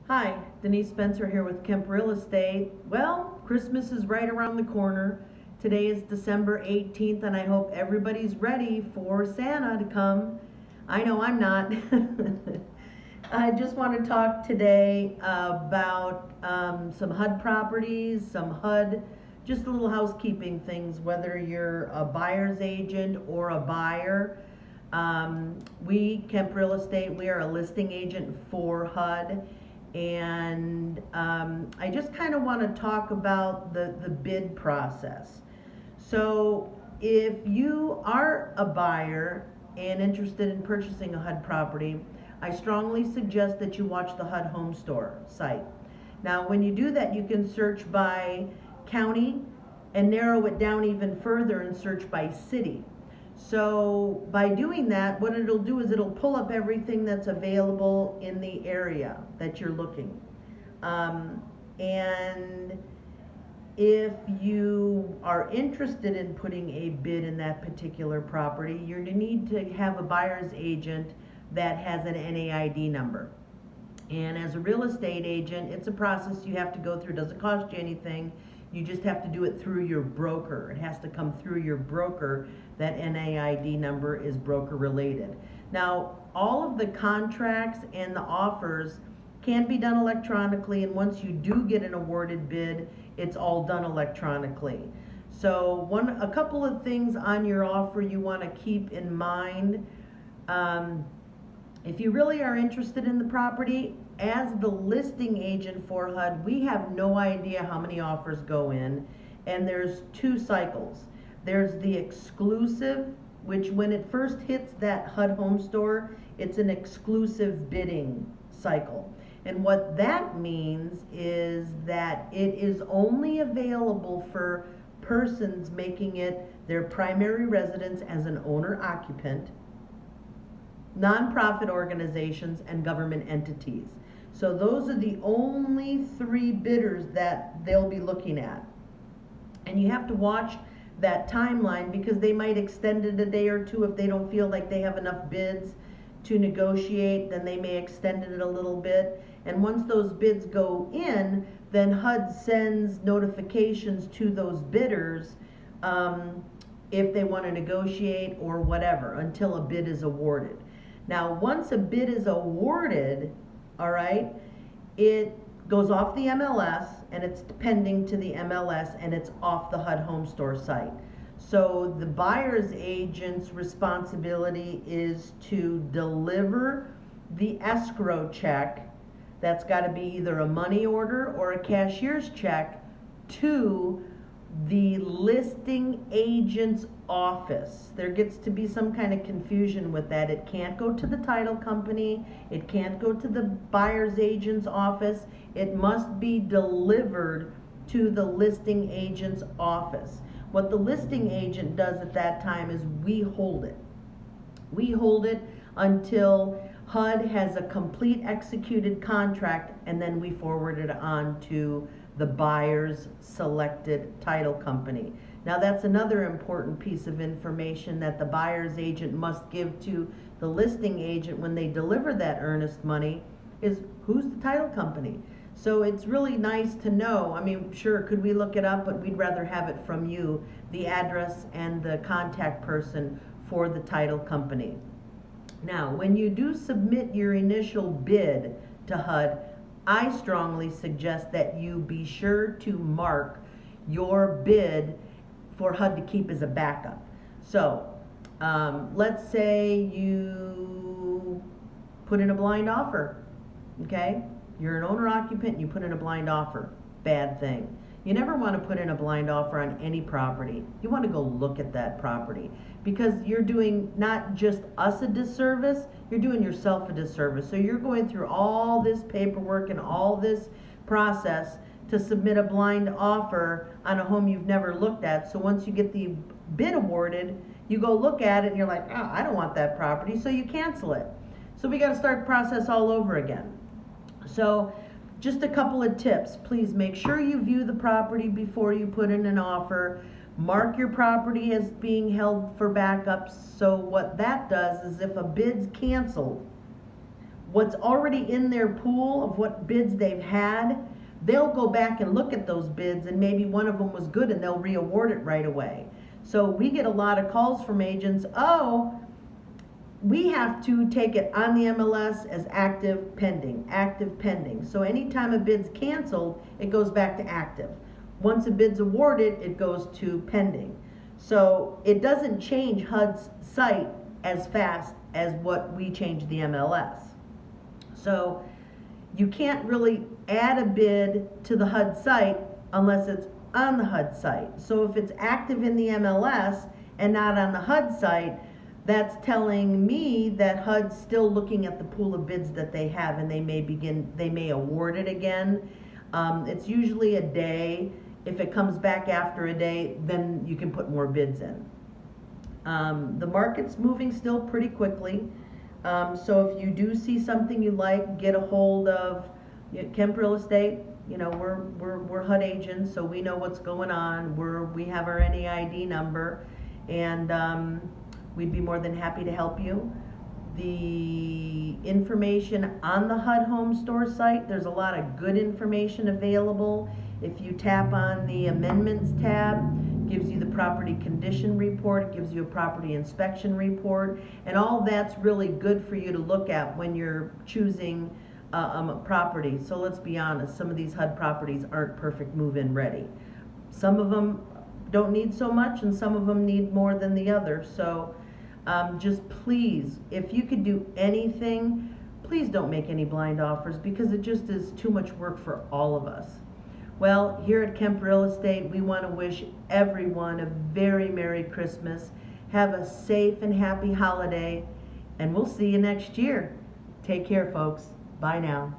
Hi, Denise Spencer here with Kemp Real Estate. Well, Christmas is right around the corner. Today is December 18th, and I hope everybody's ready for Santa to come. I know I'm not. I just want to talk today about some HUD properties, some HUD, just a little housekeeping things, whether you're a buyer's agent or a buyer. We, Kemp Real Estate, we are a listing agent for HUD. And I just kind of want to talk about the bid process. So if you are a buyer and interested in purchasing a HUD property, I strongly suggest that you watch the HUD Home Store site. Now when you do that, you can search by county and narrow it down even further and search by city. So by doing that, what it'll do is it'll pull up everything that's available in the area that you're looking. And if you are interested in putting a bid in that particular property, you're going to need to have a buyer's agent that has an NAID number. And as a real estate agent, it's a process you have to go through. It doesn't cost you anything. You just have to do it through your broker. It has to come through your broker. That NAID number is broker related. Now, all of the contracts and the offers can be done electronically, and once you do get an awarded bid, it's all done electronically. So a couple of things on your offer you want to keep in mind. If you really are interested in the property, as the listing agent for HUD, we have no idea how many offers go in, and there's two cycles. There's the exclusive, which when it first hits that HUD Home Store, it's an exclusive bidding cycle. And what that means is that it is only available for persons making it their primary residence as an owner-occupant, nonprofit organizations, and government entities. So those are the only three bidders that they'll be looking at. And you have to watch that timeline because they might extend it a day or two. If they don't feel like they have enough bids to negotiate, then they may extend it a little bit. And once those bids go in, then HUD sends notifications to those bidders if they want to negotiate or whatever until a bid is awarded. Now, once a bid is awarded, all right, it goes off the MLS and it's pending to the MLS and it's off the HUD Home Store site. So the buyer's agent's responsibility is to deliver the escrow check. That's got to be either a money order or a cashier's check to the listing agent's office. There gets to be some kind of confusion with that. It can't go to the title company. It can't go to the buyer's agent's office. It must be delivered to the listing agent's office. What the listing agent does at that time is we hold it. We hold it until HUD has a complete executed contract, and then we forward it on to the buyer's selected title company. Now that's another important piece of information that the buyer's agent must give to the listing agent when they deliver that earnest money is who's the title company. So it's really nice to know. I mean, sure, could we look it up, but we'd rather have it from you, the address and the contact person for the title company. Now, when you do submit your initial bid to HUD, I strongly suggest that you be sure to mark your bid for HUD to keep as a backup. So let's say you put in a blind offer, okay? You're an owner-occupant and you put in a blind offer. Bad thing. You never want to put in a blind offer on any property. You want to go look at that property because you're doing not just us a disservice, you're doing yourself a disservice. So you're going through all this paperwork and all this process to submit a blind offer on a home you've never looked at. So once you get the bid awarded, you go look at it and you're like, oh, I don't want that property, so you cancel it. So we got to start the process all over again. So just a couple of tips. Please make sure you view the property before you put in an offer. Mark your property as being held for backups. So what that does is if a bid's canceled, what's already in their pool of what bids they've had, they'll go back and look at those bids, and maybe one of them was good and they'll re-award it right away. So we get a lot of calls from agents, oh, we have to take it on the MLS as active pending, active pending. So anytime a bid's canceled, it goes back to active. Once a bid's awarded, it goes to pending. So it doesn't change HUD's site as fast as what we change the MLS. So you can't really add a bid to the HUD site unless it's on the HUD site. So if it's active in the MLS and not on the HUD site, that's telling me that HUD's still looking at the pool of bids that they have, and they may award it again. It's usually a day. If it comes back after a day, then you can put more bids in. The market's moving still pretty quickly. So if you do see something you like, get a hold of Kemp Real Estate. You know, we're HUD agents, so we know what's going on. We have our NEID number, and we'd be more than happy to help you. The information on the HUD Home Store site, there's a lot of good information available. If you tap on the amendments tab, it gives you the property condition report, it gives you a property inspection report, and all that's really good for you to look at when you're choosing a property. So let's be honest, some of these HUD properties aren't perfect move-in ready. Some of them don't need so much, and some of them need more than the other. So just please, if you could do anything, please don't make any blind offers, because it just is too much work for all of us. Well, here at Kemp Real Estate, we want to wish everyone a very Merry Christmas. Have a safe and happy holiday, and we'll see you next year. Take care, folks. Bye now.